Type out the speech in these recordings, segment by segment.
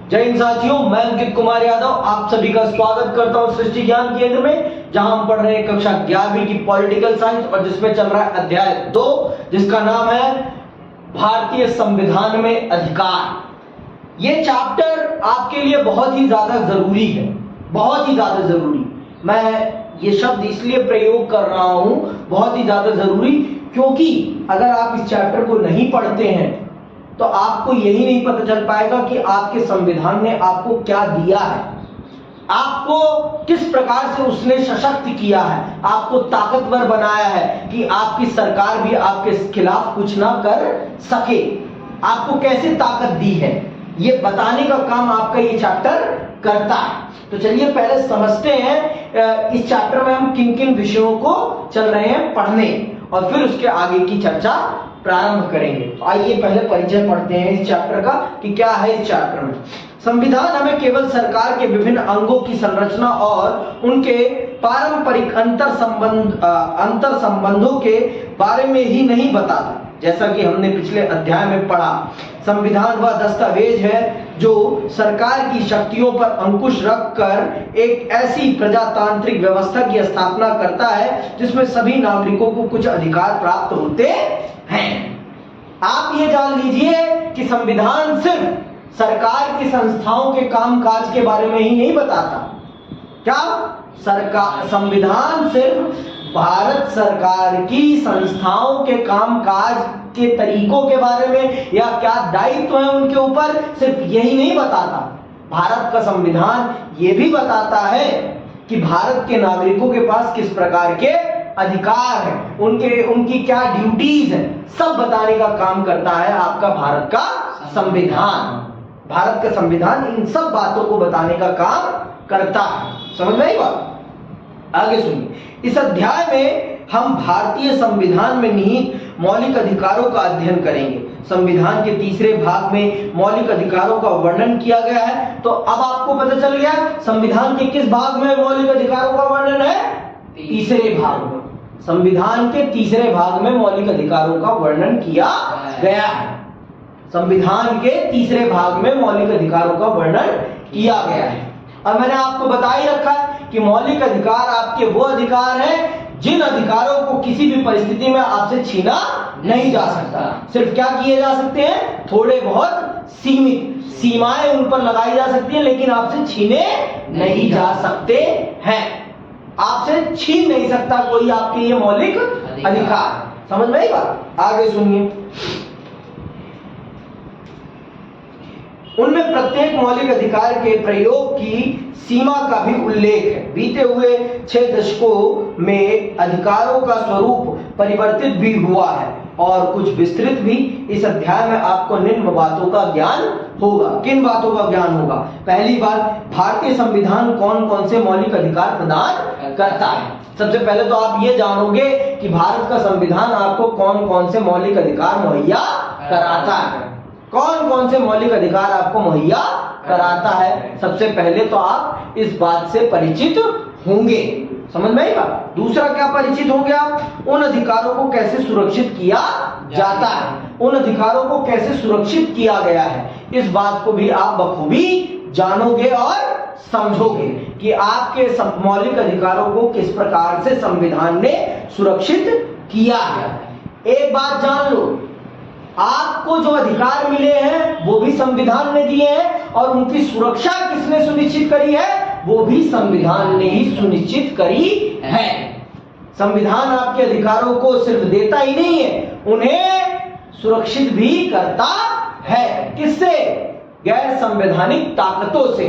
जय हिंद साथियों, मैं अंकित कुमार यादव आप सभी का स्वागत करता हूं सृष्टि ज्ञान केंद्र में, जहां हम पढ़ रहे हैं कक्षा 11वीं की पॉलिटिकल साइंस और जिसमें चल रहा है अध्याय 2 जिसका नाम है भारतीय संविधान में अधिकार। ये चैप्टर आपके लिए बहुत ही ज्यादा जरूरी है, बहुत ही ज्यादा जरूरी। मैं ये शब्द इसलिए प्रयोग कर रहा हूं बहुत ही ज्यादा जरूरी, क्योंकि अगर आप इस चैप्टर को नहीं पढ़ते हैं तो आपको यही नहीं पता चल पाएगा कि आपके संविधान ने आपको क्या दिया है, आपको किस प्रकार से उसने सशक्त किया है, आपको ताकतवर बनाया है कि आपकी सरकार भी आपके खिलाफ कुछ ना कर सके, आपको कैसे ताकत दी है, ये बताने का काम आपका ये चैप्टर करता है। तो चलिए पहले समझते हैं इस चैप्टर में हम किन किन विषयों को चल रहे हैं पढ़ने और फिर उसके आगे की चर्चा प्रारंभ करेंगे। आइए पहले परिचय पढ़ते हैं इस चैप्टर का कि क्या है इस चैप्टर में। संविधान हमें केवल सरकार के विभिन्न अंगों की संरचना और उनके पारंपरिक अंतर संबंधों के बारे में ही नहीं बताता, जैसा कि हमने पिछले अध्याय में पढ़ा। संविधान वह दस्तावेज है जो सरकार की शक्तियों पर अंकुश रखकर एक ऐसी प्रजातांत्रिक व्यवस्था की स्थापना करता है जिसमें सभी नागरिकों को कुछ अधिकार प्राप्त होते हैं। आप ये जान लीजिए कि संविधान सिर्फ सरकार की संस्थाओं के कामकाज के बारे में ही नहीं बताता। क्या संविधान सिर्फ भारत सरकार की संस्थाओं के कामकाज के तरीकों के बारे में या क्या दायित्व है उनके ऊपर, सिर्फ यही नहीं बताता। भारत का संविधान यह भी बताता है कि भारत के नागरिकों के पास किस प्रकार के अधिकार हैं, उनकी क्या ड्यूटीज हैं, सब बताने का काम करता है आपका भारत का संविधान। भारत का संविधान इन सब बातों को बताने का काम करता है। समझ में आई बात? आगे सुनिए। इस अध्याय में हम भारतीय संविधान में निहित मौलिक अधिकारों का अध्ययन करेंगे। संविधान के तीसरे भाग में मौलिक अधिकारों का वर्णन किया गया है। तो अब आपको पता चल गया संविधान के किस भाग में मौलिक अधिकारों का वर्णन है? तीसरे भाग में। संविधान के तीसरे भाग में मौलिक अधिकारों का वर्णन किया गया है। संविधान के तीसरे भाग में मौलिक अधिकारों का वर्णन किया गया है। और मैंने आपको बता ही रखा है कि मौलिक अधिकार आपके वो अधिकार हैं जिन अधिकारों को किसी भी परिस्थिति में आपसे छीना नहीं जा सकता। सिर्फ क्या किए जा सकते हैं? थोड़े बहुत सीमित सीमाएं उन पर लगाई जा सकती हैं, लेकिन आपसे छीने नहीं जा सकते हैं। आपसे छीन नहीं सकता कोई आपके ये मौलिक अधिकार। समझ में आई बात? आगे सुनिए। उनमें प्रत्येक मौलिक अधिकार के प्रयोग की सीमा का भी उल्लेख है। बीते हुए 6 दशकों में अधिकारों का स्वरूप परिवर्तित भी हुआ है और कुछ विस्तृत भी। इस अध्याय में आपको निम्न बातों का ज्ञान होगा। किन बातों का ज्ञान होगा? पहली बात, भारतीय संविधान कौन कौन से मौलिक अधिकार प्रदान करता है। सबसे पहले तो आप ये जानोगे कि भारत का संविधान आपको कौन कौन से मौलिक अधिकार मुहैया कराता है। कौन कौन से मौलिक अधिकार आपको मुहैया कराता है, सबसे पहले तो आप इस बात से परिचित होंगे। समझ में आई बात? दूसरा क्या परिचित होंगे आप? उन अधिकारों को कैसे सुरक्षित किया जाता है, उन अधिकारों को कैसे सुरक्षित किया गया है, इस बात को भी आप बखूबी जानोगे और समझोगे कि आपके मौलिक अधिकारों को किस प्रकार से संविधान ने सुरक्षित किया है। एक बात जान लो, आपको जो अधिकार मिले हैं वो भी संविधान ने दिए हैं और उनकी सुरक्षा किसने सुनिश्चित करी है? वो भी संविधान ने ही सुनिश्चित करी है। संविधान आपके अधिकारों को सिर्फ देता ही नहीं है, उन्हें सुरक्षित भी करता है। किससे? गैर संवैधानिक ताकतों से,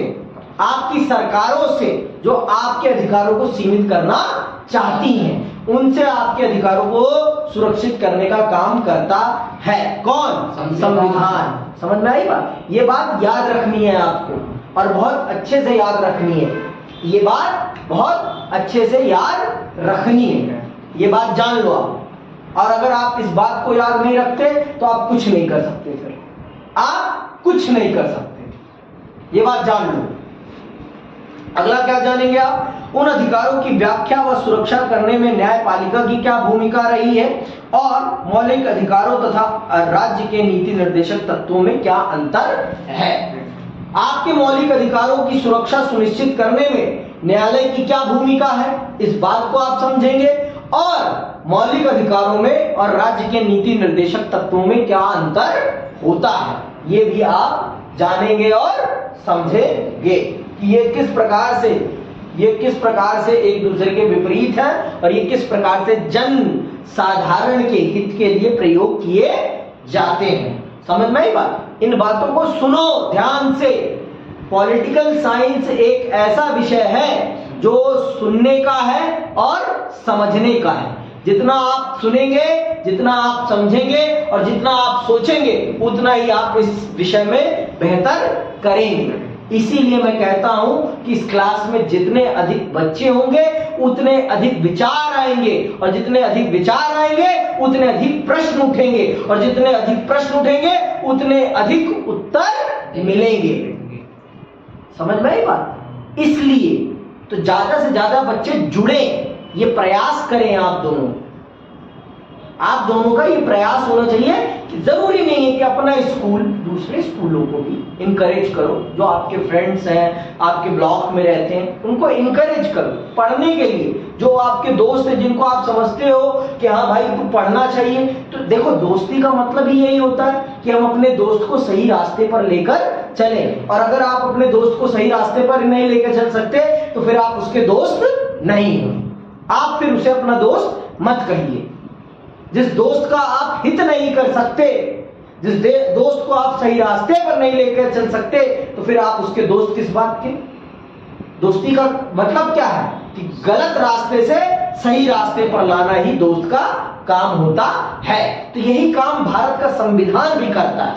आपकी सरकारों से जो आपके अधिकारों को सीमित करना चाहती हैं, उनसे आपके अधिकारों को सुरक्षित करने का काम करता है। कौन? संविधान। समझ में आई बात? ये बात याद रखनी है आपको और बहुत अच्छे से याद रखनी है। ये बात बहुत अच्छे से याद रखनी है। ये बात जान लो आप। और अगर आप इस बात को याद नहीं रखते तो आप कुछ नहीं कर सकते, फिर आप कुछ नहीं कर सकते। ये बात जान लो। अगला क्या जानेंगे आप? उन अधिकारों की व्याख्या व सुरक्षा करने में न्यायपालिका की क्या भूमिका रही है और मौलिक अधिकारों तथा राज्य के नीति निर्देशक तत्वों में क्या अंतर है। आपके मौलिक अधिकारों की सुरक्षा सुनिश्चित करने में न्यायालय की क्या भूमिका है, इस बात को आप समझेंगे, और मौलिक अधिकारों में और राज्य के नीति निर्देशक तत्वों में क्या अंतर होता है, ये भी आप जानेंगे और समझेंगे कि ये किस प्रकार से एक दूसरे के विपरीत है और ये किस प्रकार से जन साधारण के हित के लिए प्रयोग किए जाते हैं। समझ में आई बात? इन बातों को सुनो ध्यान से। पॉलिटिकल साइंस एक ऐसा विषय है जो सुनने का है और समझने का है। जितना आप सुनेंगे, जितना आप समझेंगे और जितना आप सोचेंगे, उतना ही आप इस विषय में बेहतर करेंगे। इसीलिए मैं कहता हूं कि इस क्लास में जितने अधिक बच्चे होंगे उतने अधिक विचार आएंगे, और जितने अधिक विचार आएंगे उतने अधिक प्रश्न उठेंगे, और जितने अधिक प्रश्न उठेंगे उतने अधिक उत्तर मिलेंगे। समझ में आई बात? इसलिए तो ज्यादा से ज्यादा बच्चे जुड़े, ये प्रयास करें आप दोनों का ये प्रयास होना चाहिए कि जरूरी नहीं है कि अपना स्कूल दूसरे स्कूलों को भी इनकरेज करो। जो आपके फ्रेंड्स हैं, आपके ब्लॉक में रहते हैं, उनको इनकरेज करो पढ़ने के लिए। जो आपके दोस्त हैं जिनको आप समझते हो कि हाँ भाई तू पढ़ना चाहिए, तो देखो दोस्ती का मतलब ही यही होता है कि हम अपने दोस्त को सही रास्ते पर लेकर चलें। और अगर आप अपने दोस्त को सही रास्ते पर नहीं लेकर चल सकते तो फिर आप उसके दोस्त नहीं हो। आप फिर उसे अपना दोस्त मत कहिए। जिस दोस्त का आप हित नहीं कर सकते, जिस दोस्त को आप सही रास्ते पर नहीं लेकर चल सकते, तो फिर आप उसके दोस्त किस बात के? दोस्ती का मतलब क्या है कि गलत रास्ते से सही रास्ते पर लाना ही दोस्त का काम होता है। तो यही काम भारत का संविधान भी करता है।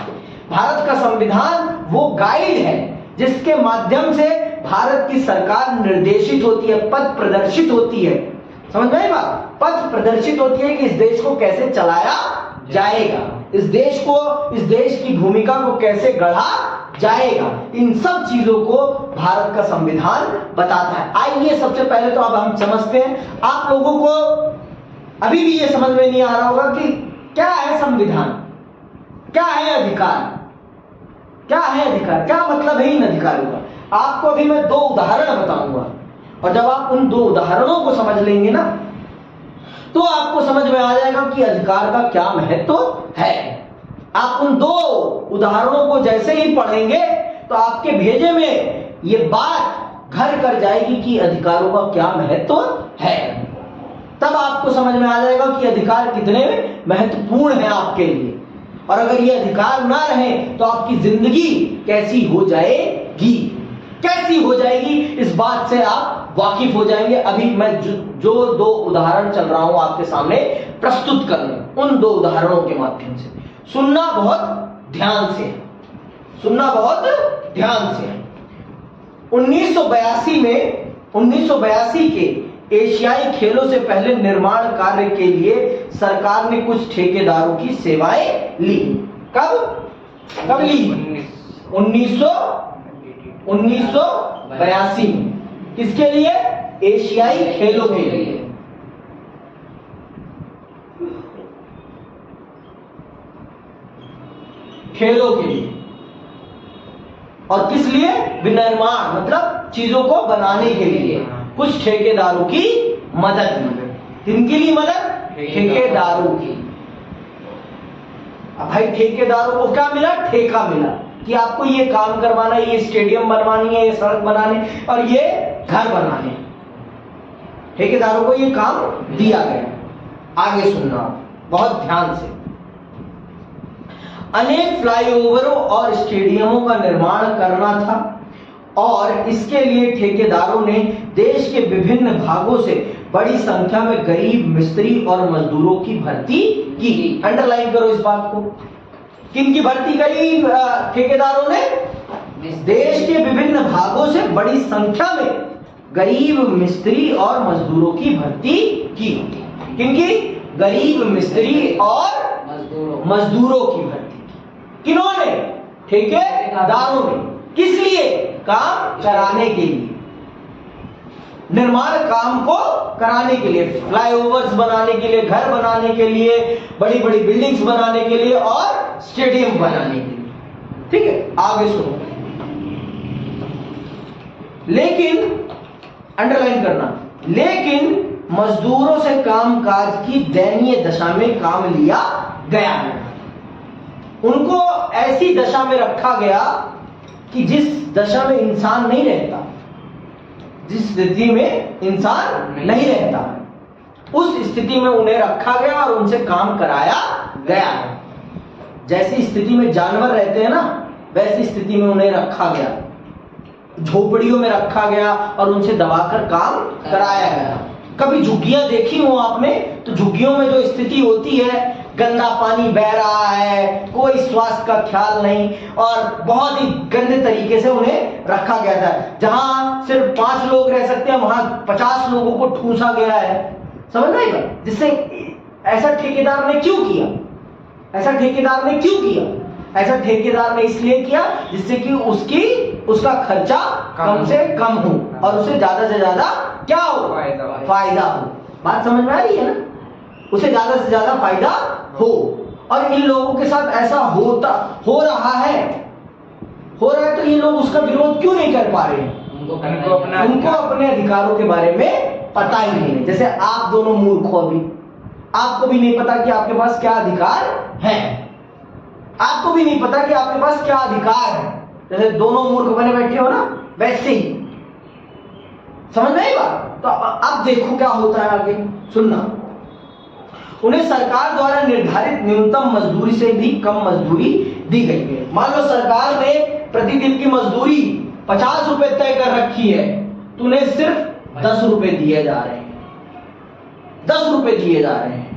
भारत का संविधान वो गाइड है जिसके माध्यम से भारत की सरकार निर्देशित होती है, पथ प्रदर्शित होती है। समझ में आई बात? पथ प्रदर्शित होती है कि इस देश को कैसे चलाया जाएगा, इस देश की भूमिका को कैसे गढ़ा जाएगा। इन सब चीजों को भारत का संविधान बताता है। आइए सबसे पहले तो अब हम समझते हैं। आप लोगों को अभी भी ये समझ में नहीं आ रहा होगा कि क्या है संविधान, क्या है अधिकार, क्या है अधिकार, क्या मतलब है इन अधिकारों का। आपको अभी मैं 2 उदाहरण बताऊंगा, और जब आप उन 2 उदाहरणों को समझ लेंगे ना, तो आपको समझ में आ जाएगा कि अधिकार का क्या महत्व है। आप उन 2 उदाहरणों को जैसे ही पढ़ेंगे तो आपके भेजे में ये बात घर कर जाएगी कि अधिकारों का क्या महत्व है। तब आपको समझ में आ जाएगा कि अधिकार कितने महत्वपूर्ण है आपके लिए। और अगर ये अधिकार ना रहे तो आपकी जिंदगी कैसी हो जाएगी, कैसी हो जाएगी, इस बात से आप वाकिफ हो जाएंगे। अभी मैं जो 2 उदाहरण चल रहा हूं आपके सामने प्रस्तुत करने, उन 2 उदाहरणों के माध्यम से सुनना बहुत ध्यान से, सुनना बहुत ध्यान से। 1982 के एशियाई खेलों से पहले निर्माण कार्य के लिए सरकार ने कुछ ठेकेदारों की सेवाएं ली। कब ली? 1982 में। किसके लिए? एशियाई खेलों के लिए। खेलों के लिए। और किस लिए? विनिर्माण मतलब चीजों को बनाने के लिए कुछ ठेकेदारों की मदद। किनके लिए मदद? ठेकेदारों की। अब भाई ठेकेदारों को क्या मिला? ठेका मिला कि आपको ये काम करवाना है, ये स्टेडियम बनवानी है, ये सड़क बनाने और ये घर बनाने। ठेकेदारों को ये काम दिया गया। आगे सुनना बहुत ध्यान से। अनेक फ्लाईओवरों और स्टेडियमों का निर्माण करना था और इसके लिए ठेकेदारों ने देश के विभिन्न भागों से बड़ी संख्या में गरीब मिस्त्री और मजदूरों की भर्ती की। अंडरलाइन करो इस बात को। किनकी भर्ती करी ठेकेदारों ने? देश के विभिन्न भागों से बड़ी संख्या में गरीब मिस्त्री और मजदूरों की भर्ती की। किनकी? गरीब मिस्त्री और मजदूरों की भर्ती। किन्होंने? ठेकेदारों ने। किस लिए? काम कराने के लिए, निर्माण काम को कराने के लिए, फ्लाईओवर्स बनाने के लिए, घर बनाने के लिए, बड़ी बड़ी बिल्डिंग्स बनाने के लिए और स्टेडियम बनाने के लिए। ठीक है, आगे सुनो। लेकिन अंडरलाइन करना, लेकिन मजदूरों से कामकाज की दयनीय दशा में काम लिया गया। उनको ऐसी दशा में रखा गया कि जिस दशा में इंसान नहीं रहता, जिस स्थिति में इंसान नहीं रहता, उस स्थिति में उन्हें रखा गया और उनसे काम कराया गया। जैसी स्थिति में जानवर रहते हैं ना, वैसी स्थिति में उन्हें रखा गया, झोपड़ियों में रखा गया और उनसे दबाकर काम कराया गया। कभी झुग्गियां देखी हो आपने, तो झुग्गियों में जो स्थिति होती है, गंदा पानी बह रहा है, कोई स्वास्थ्य का ख्याल नहीं, और बहुत ही गंदे तरीके से उन्हें रखा गया था। जहां सिर्फ 5 लोग रह सकते हैं, वहां 50 लोगों को ठूंसा गया है। समझ में आएगा? जिससे ऐसा ठेकेदार ने क्यों किया? ऐसा ठेकेदार ने क्यों किया? ऐसा ठेकेदार ने इसलिए किया जिससे कि उसका खर्चा कम से कम हो और उसे ज्यादा से ज्यादा क्या हो? फायदा हो। बात समझ में आ रही है ना? उसे ज्यादा से ज्यादा फायदा हो। और इन लोगों के साथ ऐसा हो रहा है तो ये लोग उसका विरोध क्यों नहीं कर पा रहे हैं? उनको अपने अधिकारों के बारे में पता ही नहीं है। जैसे आप दोनों मूर्ख हो, अभी आपको भी नहीं पता कि आपके पास क्या अधिकार है, आपको भी नहीं पता कि आपके पास क्या अधिकार है। जैसे दोनों मूर्ख बने बैठे हो ना, वैसे ही। समझ में आई बात? तो अब देखो क्या होता है आगे, सुनना। उन्हें सरकार द्वारा निर्धारित न्यूनतम मजदूरी से भी कम मजदूरी दी गई है। मान लो सरकार ने प्रतिदिन की मजदूरी 50 रुपए तय कर रखी है, तो उन्हें सिर्फ 10 रुपए दिए जा रहे हैं। 10 रुपए दिए जा रहे हैं।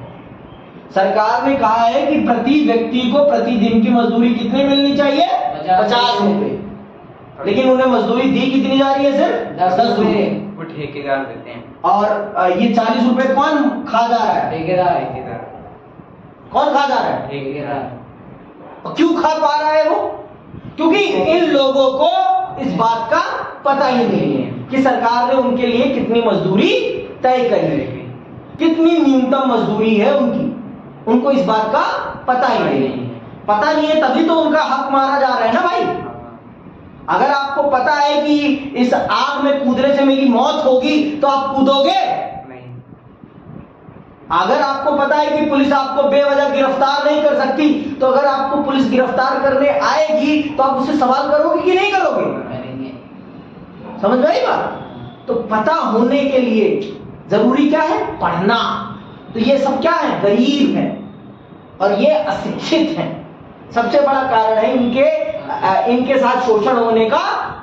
सरकार ने कहा है कि प्रति व्यक्ति को प्रतिदिन की मजदूरी कितनी मिलनी चाहिए? 50 रुपए। लेकिन उन्हें मजदूरी दी कितनी जा रही है? सिर्फ 10 रुपए। वो ठेकेदार देते हैं। और ये 40 रुपए कौन खा जा रहा है? ठेकेदार। कौन खा जा रहा है? ठेकेदार। और क्यों खा पा रहा है वो? क्योंकि इन लोगों को इस बात का पता ही नहीं है कि सरकार ने उनके लिए कितनी मजदूरी तय करी है, कितनी न्यूनतम मजदूरी है उनकी। उनको इस बात का पता ही नहीं है। पता नहीं है तभी तो उनका हक मारा जा रहा है ना भाई। अगर आपको पता है कि इस आग में कूदने से मेरी मौत होगी तो आप कूदोगे नहीं। अगर आपको पता है कि पुलिस आपको बेवजह गिरफ्तार नहीं कर सकती, तो अगर आपको पुलिस गिरफ्तार करने आएगी तो आप उससे सवाल करोगे कि नहीं करोगे? समझ में आई बात? तो पता होने के लिए जरूरी क्या है? पढ़ना। तो ये सब क्या है? गरीब है और ये अशिक्षित हैं। सबसे बड़ा कारण है इनके साथ शोषण होने का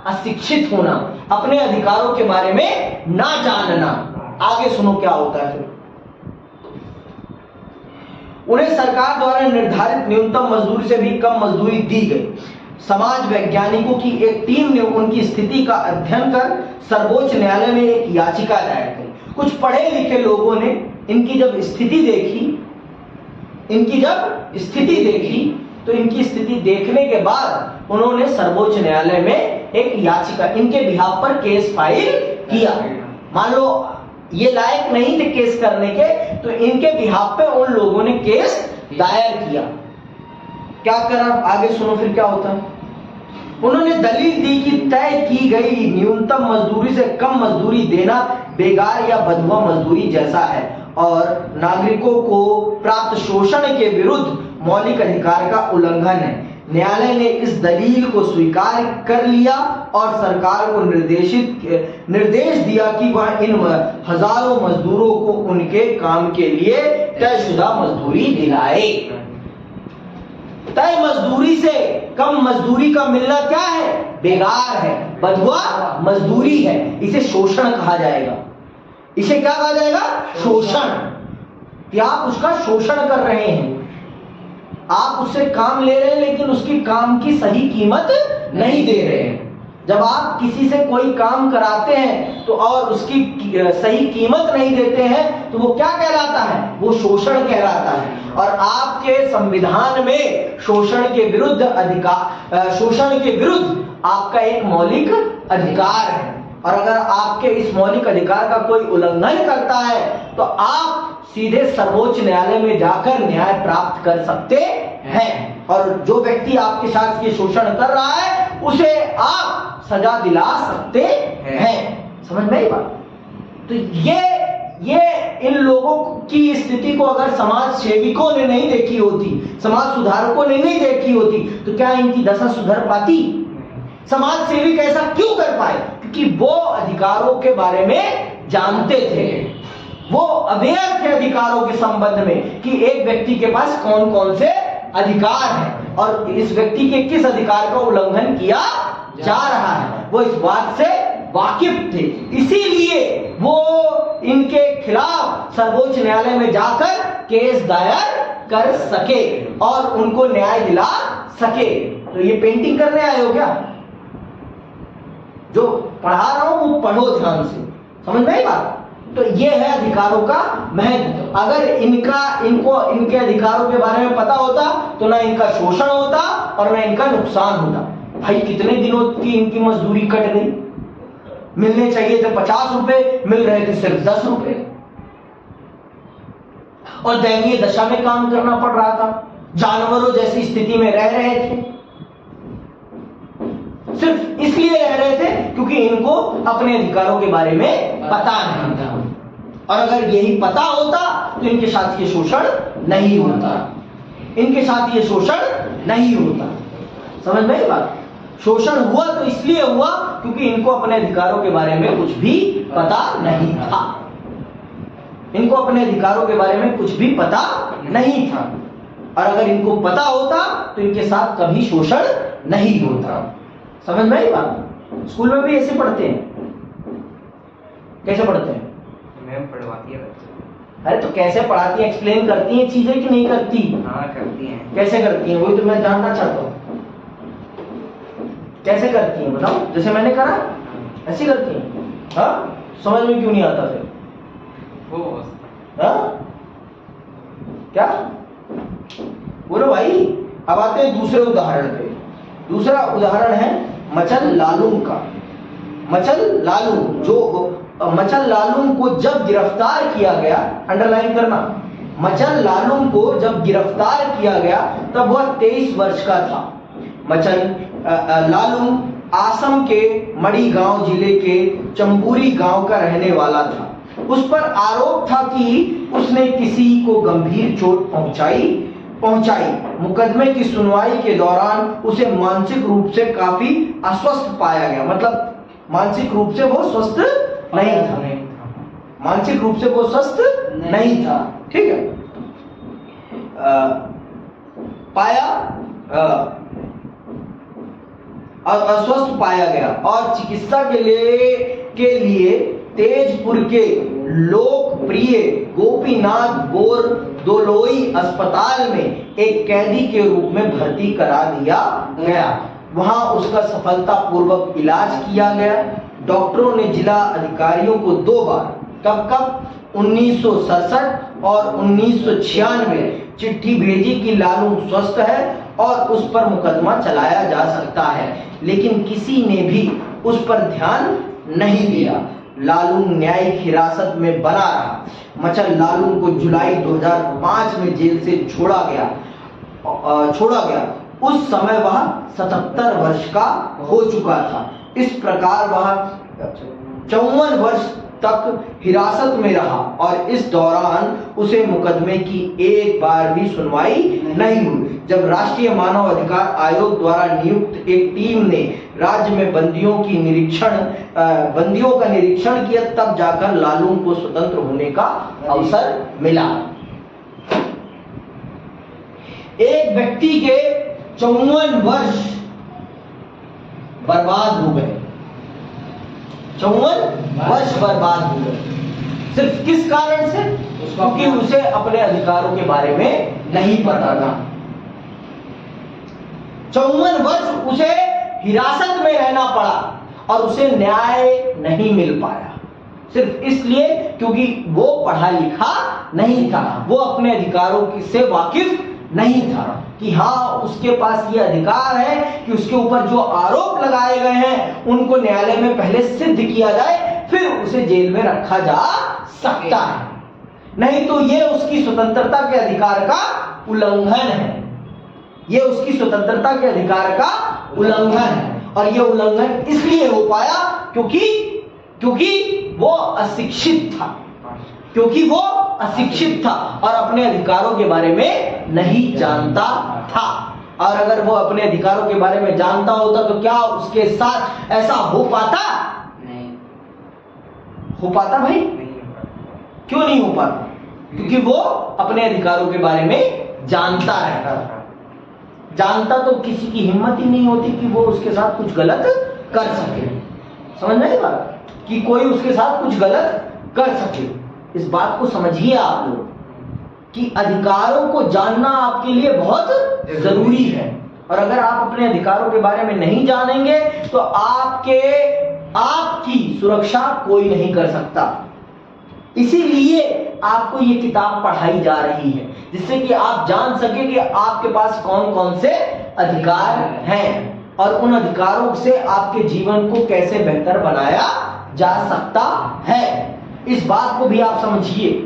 अशिक्षित होना, अपने अधिकारों के बारे में ना जानना। आगे सुनो क्या होता है फिर। उन्हें सरकार द्वारा निर्धारित न्यूनतम मजदूरी से भी कम मजदूरी दी गई। समाज वैज्ञानिकों की एक टीम ने उनकी स्थिति का अध्ययन कर सर्वोच्च न्यायालय में एक याचिका दायर की। कुछ पढ़े लिखे लोगों ने इनकी जब स्थिति देखी तो इनकी स्थिति देखने के बाद उन्होंने सर्वोच्च न्यायालय में एक याचिका, इनके बिहाफ पर केस फाइल किया। मान लो ये लायक नहीं थे केस करने के, तो इनके बिहाफ पे उन लोगों ने केस दायर किया। क्या करा? आगे सुनो फिर क्या होता है। उन्होंने दलील दी कि तय की गई न्यूनतम मजदूरी से कम मजदूरी देना बेगार या बंधुआ मजदूरी जैसा है और नागरिकों को प्राप्त शोषण के विरुद्ध मौलिक अधिकार का उल्लंघन है। न्यायालय ने इस दलील को स्वीकार कर लिया और सरकार को निर्देश दिया कि वह इन हजारों मजदूरों को उनके काम के लिए तयशुदा मजदूरी दिलाए। तय मजदूरी से कम मजदूरी का मिलना क्या है? बेगार है, बंधुआ मजदूरी है। इसे शोषण कहा जाएगा। इसे क्या कहा जाएगा? शोषण। कि आप उसका शोषण कर रहे हैं, आप उससे काम ले रहे हैं लेकिन उसकी काम की सही कीमत नहीं दे रहे हैं। जब आप किसी से कोई काम कराते हैं तो और उसकी सही कीमत नहीं देते हैं तो वो क्या कहलाता है? वो शोषण कहलाता है। और आपके संविधान में शोषण के विरुद्ध आपका एक मौलिक अधिकार है। और अगर आपके इस मौलिक अधिकार का कोई उल्लंघन करता है तो आप सीधे सर्वोच्च न्यायालय में जाकर न्याय प्राप्त कर सकते हैं। और जो व्यक्ति आपके साथ ये शोषण कर रहा है उसे आप सजा दिला सकते हैं। समझ में आई बात? तो ये इन लोगों की स्थिति को अगर समाज सेविकों ने नहीं देखी होती, समाज सुधारकों ने नहीं देखी होती, तो क्या इनकी दशा सुधर पाती? समाज सेविक ऐसा क्यों कर पाए? क्योंकि वो अधिकारों के बारे में जानते थे, वो अवेयर थे अधिकारों के संबंध में कि एक व्यक्ति के पास कौन कौन से अधिकार हैं और इस व्यक्ति के किस अधिकार का उल्लंघन किया जा रहा है, वो इस बात से वाकिफ थे। इसीलिए वो इनके खिलाफ सर्वोच्च न्यायालय में जाकर केस दायर कर सके और उनको न्याय दिला सके। तो ये पेंटिंग करने आए हो क्या? जो पढ़ा रहा हूं वो पढ़ो ध्यान से, समझ में आई बात? तो ये है अधिकारों का महत्व। अगर इनके अधिकारों के बारे में पता होता तो ना इनका शोषण होता और ना इनका नुकसान होता। भाई कितने दिनों की इनकी मजदूरी कट गई, मिलने चाहिए थे 50 रुपए, मिल रहे थे सिर्फ 10 रुपए, और दयनीय दशा में काम करना पड़ रहा था, जानवरों जैसी स्थिति में रह रहे थे। सिर्फ इसलिए रह रहे थे क्योंकि इनको अपने अधिकारों के बारे में पता नहीं था, और अगर यही पता होता तो इनके साथ ये शोषण नहीं होता, इनके साथ ये शोषण नहीं होता। समझ में आई बात? शोषण हुआ तो इसलिए हुआ क्योंकि इनको अपने अधिकारों के बारे में कुछ भी पता नहीं था, इनको अपने अधिकारों के बारे में कुछ भी पता नहीं था, और अगर इनको पता होता तो इनके साथ कभी शोषण नहीं होता। समझ में आई बात? स्कूल में भी ऐसे पढ़ते हैं? कैसे पढ़ते हैं? मैम पढ़वाती है बच्चे। अरे तो कैसे पढ़ाती है? एक्सप्लेन करती है चीजें कि नहीं करती? हाँ करती हैं। कैसे करती हैं? वही तो मैं जानना चाहता हूँ, कैसे करती हैं बताओ? जैसे मैंने करा ऐसे करती हैं? हाँ, समझ में क्यों नहीं आता फिर? वो हाँ क्या बोलो भाई? अब आते हैं दूसरे उदाहरण पे। दूसरा उदाहरण है मचल लालूम का। मचल लालूम, जो मचल लालूम को जब गिरफ्तार किया गया, अंडरलाइन करना, मचल लालूम को जब गिरफ्तार किया गया तब वह 23 वर्ष का था। मचल लालूम असम के मड़ी गांव जिले के चंबूरी गांव का रहने वाला था। उस पर आरोप था कि उसने किसी को गंभीर चोट पहुंचाई। मुकदमे की सुनवाई के दौरान उसे मानसिक रूप से काफी अस्वस्थ पाया गया, मतलब मानसिक रूप से वो स्वस्थ नहीं था, मानसिक रूप से वो स्वस्थ नहीं था। ठीक है, अस्वस्थ पाया गया और चिकित्सा के लिए तेजपुर के लोकप्रिय गोपीनाथ बोरदोलोई अस्पताल में एक कैदी के रूप में भर्ती करा दिया गया। वहां उसका सफलतापूर्वक इलाज किया गया। डॉक्टरों ने जिला अधिकारियों को 2 बार, कब 1967 और 1996 चिट्ठी भेजी कि लालू स्वस्थ है और उस पर मुकदमा चलाया जा सकता है, लेकिन किसी ने भी उस पर ध्यान नहीं दिया। लालू न्यायिक हिरासत में बना रहा। मचल लालू को जुलाई 2005 में जेल से छोड़ा गया। उस समय वह 77 वर्ष का हो चुका था। इस प्रकार वह 54 वर्ष तक हिरासत में रहा और इस दौरान उसे मुकदमे की एक बार भी सुनवाई नहीं हुई। जब राष्ट्रीय मानव अधिकार आयोग द्वारा नियुक्त एक टीम ने राज्य में बंदियों का निरीक्षण किया, तब जाकर लालू को स्वतंत्र होने का अवसर मिला। एक व्यक्ति के 54 वर्ष बर्बाद हो गए, 54 वर्ष बर्बाद हो गए। सिर्फ किस कारण से? क्योंकि उसे अपने अधिकारों के बारे में नहीं पता था। 54 वर्ष उसे हिरासत में रहना पड़ा और उसे न्याय नहीं मिल पाया, सिर्फ इसलिए क्योंकि वो पढ़ा लिखा नहीं था, वो अपने अधिकारों से वाकिफ नहीं था कि हाँ उसके पास ये अधिकार है कि उसके ऊपर जो आरोप लगाए गए हैं उनको न्यायालय में पहले सिद्ध किया जाए, फिर उसे जेल में रखा जा सकता है। नहीं तो ये उसकी स्वतंत्रता के अधिकार का उल्लंघन है, ये उसकी स्वतंत्रता के अधिकार का उल्लंघन है। और ये उल्लंघन इसलिए हो पाया क्योंकि वो अशिक्षित था, क्योंकि वो अशिक्षित था और अपने अधिकारों के बारे में नहीं जानता था। और अगर वो अपने अधिकारों के बारे में जानता होता तो क्या उसके साथ ऐसा हो पाता? नहीं हो पाता भाई? नहीं हो पाता। क्यों नहीं हो पाता? क्योंकि वो अपने अधिकारों के बारे में जानता रहता था। जानता तो किसी की हिम्मत ही नहीं होती कि वो उसके साथ कुछ गलत कर सके। समझ में आई बात? कि कोई उसके साथ कुछ गलत कर सके। इस बात को समझिए आप लोग कि अधिकारों को जानना आपके लिए बहुत जरूरी है। और अगर आप अपने अधिकारों के बारे में नहीं जानेंगे तो आपकी सुरक्षा कोई नहीं कर सकता। इसीलिए आपको ये किताब पढ़ाई जा रही है, जिससे कि आप जान सके कि आपके पास कौन कौन से अधिकार हैं और उन अधिकारों से आपके जीवन को कैसे बेहतर बनाया जा सकता है। इस बात को भी आप समझिए।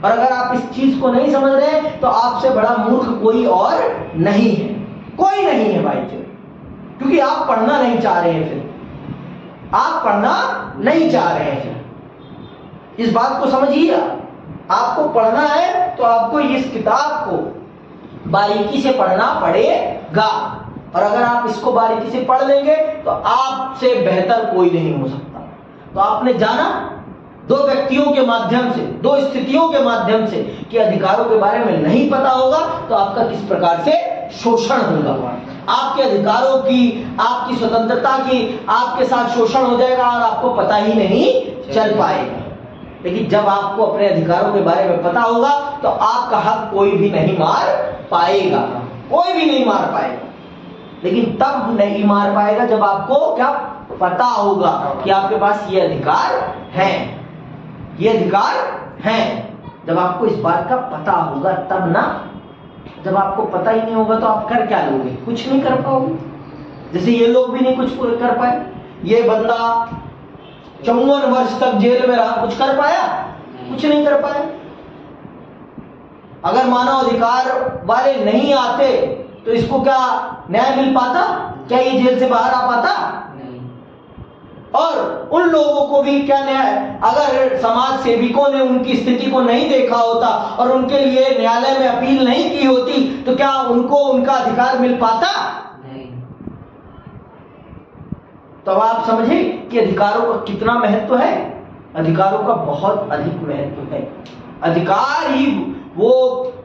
और अगर आप इस चीज को नहीं समझ रहे तो आपसे बड़ा मूर्ख कोई और नहीं है, कोई नहीं है भाई। क्योंकि आप पढ़ना नहीं चाह रहे हैं, फिर आप पढ़ना नहीं चाह रहे हैं। इस बात को समझिए। आपको पढ़ना है तो आपको इस किताब को बारीकी से पढ़ना पड़ेगा। और अगर आप इसको बारीकी से पढ़ लेंगे तो आपसे बेहतर कोई नहीं हो सकता। तो आपने जाना दो व्यक्तियों के माध्यम से, दो स्थितियों के माध्यम से कि अधिकारों के बारे में नहीं पता होगा तो आपका किस प्रकार से शोषण होगा। आपके अधिकारों की, आपकी स्वतंत्रता की आपके साथ शोषण हो जाएगा और आपको पता ही नहीं चल पाएगा। लेकिन जब आपको अपने अधिकारों के बारे में पता होगा तो आपका हक कोई भी नहीं मार पाएगा, कोई भी नहीं मार पाएगा। लेकिन तब नहीं मार पाएगा जब आपको क्या पता होगा कि आपके पास ये अधिकार हैं, ये अधिकार हैं। जब आपको इस बात का पता होगा तब ना। जब आपको पता ही नहीं होगा तो आप कर क्या लोगे? कुछ नहीं कर पाओगे। जैसे ये लोग भी नहीं कुछ कर पाए। ये बंदा 54 वर्ष तक जेल में रहा, कुछ कर पाया? कुछ नहीं कर पाया। अगर मानव अधिकार वाले नहीं आते तो इसको क्या न्याय मिल पाता? क्या ये जेल से बाहर आ पाता? नहीं। और उन लोगों को भी क्या न्याय? अगर समाज सेविकों ने उनकी स्थिति को नहीं देखा होता और उनके लिए न्यायालय में अपील नहीं की होती तो क्या उनको उनका अधिकार मिल पाता? नहीं। तो आप समझे कि अधिकारों का कितना महत्व है। अधिकारों का बहुत अधिक महत्व है। अधिकार ही वो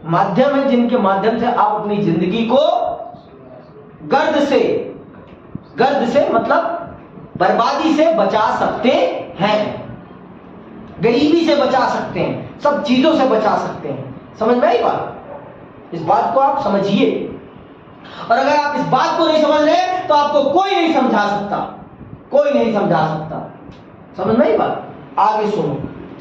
माध्यम है जिनके माध्यम से आप अपनी जिंदगी को गर्द से मतलब बर्बादी से बचा सकते हैं, गरीबी से बचा सकते हैं, सब चीजों से बचा सकते हैं। समझ में आई बात? इस बात को आप समझिए। और अगर आप इस बात को नहीं समझ रहे तो आपको कोई नहीं समझा सकता, कोई नहीं समझा सकता। समझ में आई बात? आगे सुनो,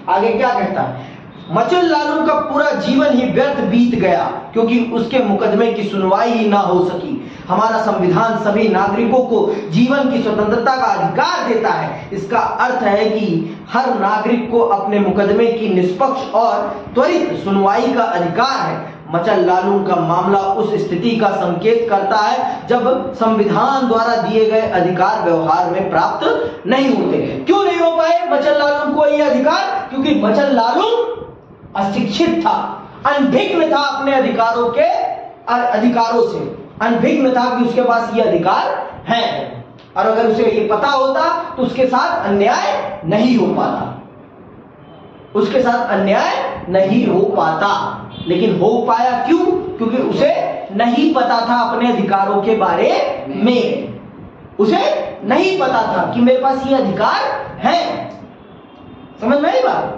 आगे क्या कहता है। मचल लालू का पूरा जीवन ही व्यर्थ बीत गया क्योंकि उसके मुकदमे की सुनवाई ही ना हो सकी। हमारा संविधान सभी नागरिकों को जीवन की स्वतंत्रता का अधिकार देता है। इसका अर्थ है कि हर नागरिक को अपने मुकदमे की निष्पक्ष और त्वरित सुनवाई का अधिकार है। मचल लालू का मामला उस स्थिति का संकेत करता है जब संविधान द्वारा दिए गए अधिकार व्यवहार में प्राप्त नहीं होते। क्यों नहीं हो पाए मचल लालू को ये अधिकार? क्योंकि मचल लालू अशिक्षित था, अनभिज्ञ था अपने अधिकारों से, अनभिज्ञ था कि उसके पास ये अधिकार है। और अगर उसे ये पता होता तो उसके साथ अन्याय नहीं हो पाता, उसके साथ अन्याय नहीं हो पाता। लेकिन हो पाया क्यों? क्योंकि उसे नहीं पता था अपने अधिकारों के बारे में। उसे नहीं पता था कि मेरे पास ये अधिकार है। समझ में आई बात?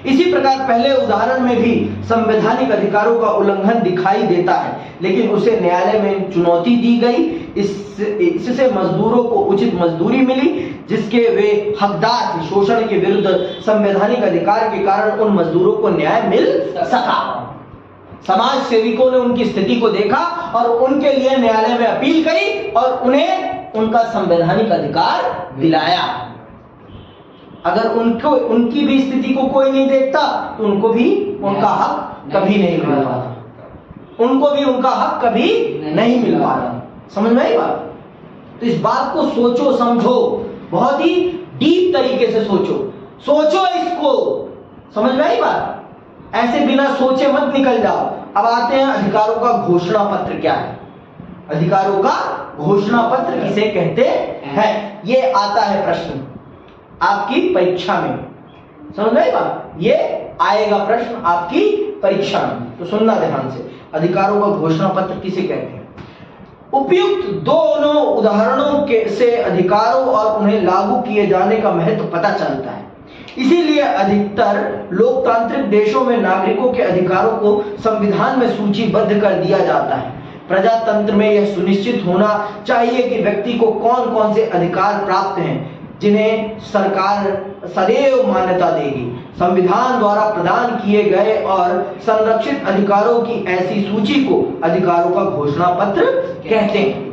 इसी प्रकार पहले उदाहरण में भी संवैधानिक अधिकारों का उल्लंघन दिखाई देता है, लेकिन उसे न्यायालय में चुनौती दी गई। इससे मजदूरों को उचित मजदूरी मिली जिसके वे हकदार थे। शोषण के विरुद्ध संवैधानिक अधिकार के कारण उन मजदूरों को न्याय मिल सका। समाज सेविकों ने उनकी स्थिति को देखा और उनके लिए न्यायालय में अपील करी और उन्हें उनका संवैधानिक अधिकार दिलाया। अगर उनकी भी स्थिति को कोई नहीं देखता तो उनको भी उनका हक कभी नहीं मिल पाता, उनको भी उनका हक कभी नहीं मिल पाता। समझ में आई बात? तो इस बात को सोचो समझो, बहुत ही डीप तरीके से सोचो इसको, समझ में आई बात? ऐसे बिना सोचे मत निकल जाओ। अब आते हैं अधिकारों का घोषणा पत्र क्या है। अधिकारों का घोषणा पत्र किसे कहते हैं, ये आता है प्रश्न आपकी परीक्षा में, समझ में आई बात? ये आएगा प्रश्न आपकी परीक्षा में, तो सुनना ध्यान से। अधिकारों का घोषणा पत्र किसे कहते हैं? उपयुक्त दोनों उदाहरणों से अधिकारों और उन्हें लागू किए जाने का महत्व पता चलता है। इसीलिए अधिकतर लोकतांत्रिक देशों में नागरिकों के अधिकारों को संविधान में सूचीबद्ध कर दिया जाता है। प्रजातंत्र में यह सुनिश्चित होना चाहिए कि व्यक्ति को कौन कौन से अधिकार प्राप्त हैं जिन्हें सरकार सदैव मान्यता देगी। संविधान द्वारा प्रदान किए गए और संरक्षित अधिकारों की ऐसी सूची को अधिकारों का घोषणा पत्र कहते हैं।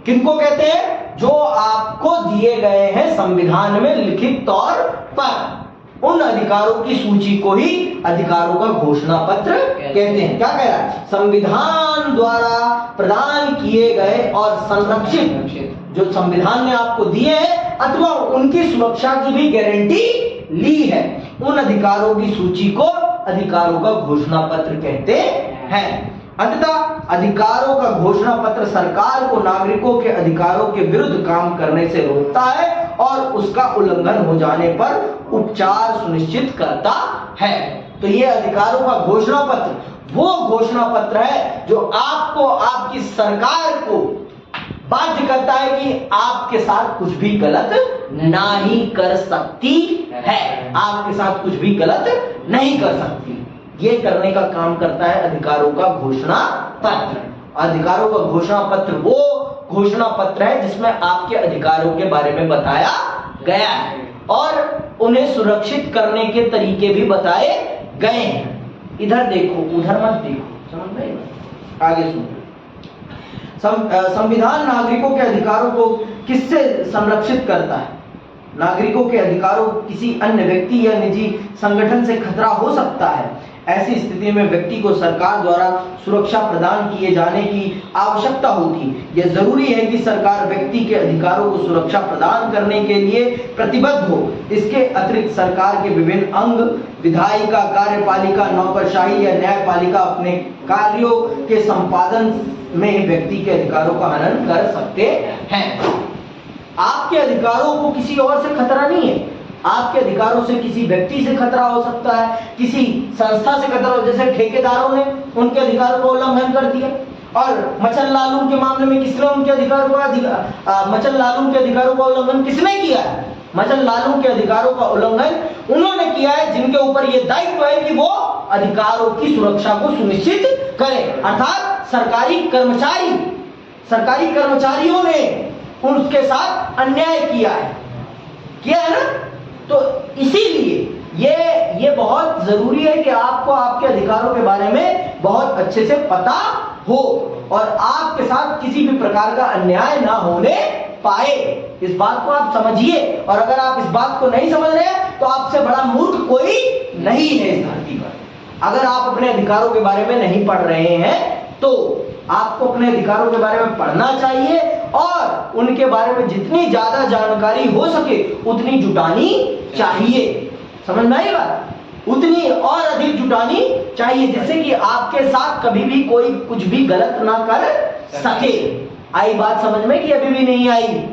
किनको कहते हैं? जो आपको दिए गए हैं संविधान में लिखित तौर पर, उन अधिकारों की सूची को ही अधिकारों का घोषणा पत्र कहते हैं। क्या कह रहा है? संविधान द्वारा प्रदान किए गए और संरक्षित, जो संविधान ने आपको दिए हैं अथवा उनकी सुरक्षा की भी गारंटी ली है, उन अधिकारों की सूची को अधिकारों का घोषणा पत्र कहते हैं। अंततः अधिकारों का घोषणा पत्र सरकार को नागरिकों के अधिकारों के विरुद्ध काम करने से रोकता है और उसका उल्लंघन हो जाने पर उपचार सुनिश्चित करता है। तो ये अधिकारों का घोषणा पत्र वो घोषणा पत्र है जो आपको, आपकी सरकार को बाध्य करता है कि आपके साथ कुछ भी गलत नहीं कर सकती है, आपके साथ कुछ भी गलत नहीं कर सकती। ये करने का काम करता है अधिकारों का घोषणा पत्र। अधिकारों का घोषणा पत्र वो घोषणा पत्र है जिसमें आपके अधिकारों के बारे में बताया गया है और उन्हें सुरक्षित करने के तरीके भी बताए गए हैं। इधर देखो, उधर मत देखो, समझ में? आगे सुनो। संविधान नागरिकों के अधिकारों को किससे संरक्षित करता है? नागरिकों के अधिकारों किसी अन्य व्यक्ति या निजी संगठन से खतरा हो सकता है। ऐसी स्थिति में व्यक्ति को सरकार द्वारा सुरक्षा प्रदान किए जाने की आवश्यकता होगी। यह जरूरी है कि सरकार व्यक्ति के अधिकारों को सुरक्षा प्रदान करने के लिए प्रतिबद्ध हो। इसके अतिरिक्त सरकार के विभिन्न अंग, विधायिका, कार्यपालिका, नौकरशाही या न्यायपालिका अपने कार्यों के संपादन में व्यक्ति के अधिकारों का हनन कर सकते हैं। आपके अधिकारों को किसी और से खतरा नहीं है। आपके अधिकारों से किसी व्यक्ति से खतरा हो सकता है, किसी संस्था से खतरा हो, जैसे ठेकेदारों ने उनके अधिकारों का उल्लंघन कर दिया। और मचन लालू के मामले में किसने उनके अधिकारों का मचन लालू के अधिकारों का उल्लंघन किसने किया है? मचन लालू के अधिकारों का उल्लंघन उन्होंने किया है जिनके ऊपर यह दायित्व है कि वो अधिकारों की सुरक्षा को सुनिश्चित करें, अर्थात सरकारी कर्मचारियों ने उसके साथ अन्याय किया है ना? तो इसीलिए ये बहुत जरूरी है कि आपको आपके अधिकारों के बारे में बहुत अच्छे से पता हो और आपके साथ किसी भी प्रकार का अन्याय ना होने पाए। इस बात को आप समझिए, और अगर आप इस बात को नहीं समझ रहे तो आपसे बड़ा मूर्ख कोई नहीं है इस धरती पर। अगर आप अपने अधिकारों के बारे में नहीं पढ़ रहे हैं तो आपको अपने अधिकारों के बारे में पढ़ना चाहिए और उनके बारे में जितनी ज्यादा जानकारी हो सके उतनी जुटानी चाहिए। समझ में आई बात? उतनी और अधिक जुटानी चाहिए जिससे कि आपके साथ कभी भी कोई कुछ भी गलत ना कर सके। आई बात समझ में कि अभी भी नहीं आई?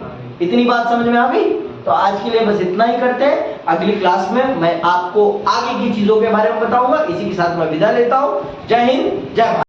इतनी बात समझ में आ गई? तो आज के लिए बस इतना ही करते हैं। अगली क्लास में मैं आपको आगे की चीजों के बारे में बताऊंगा। इसी के साथ मैं विदा लेता हूं। जय हिंद, जय भारत।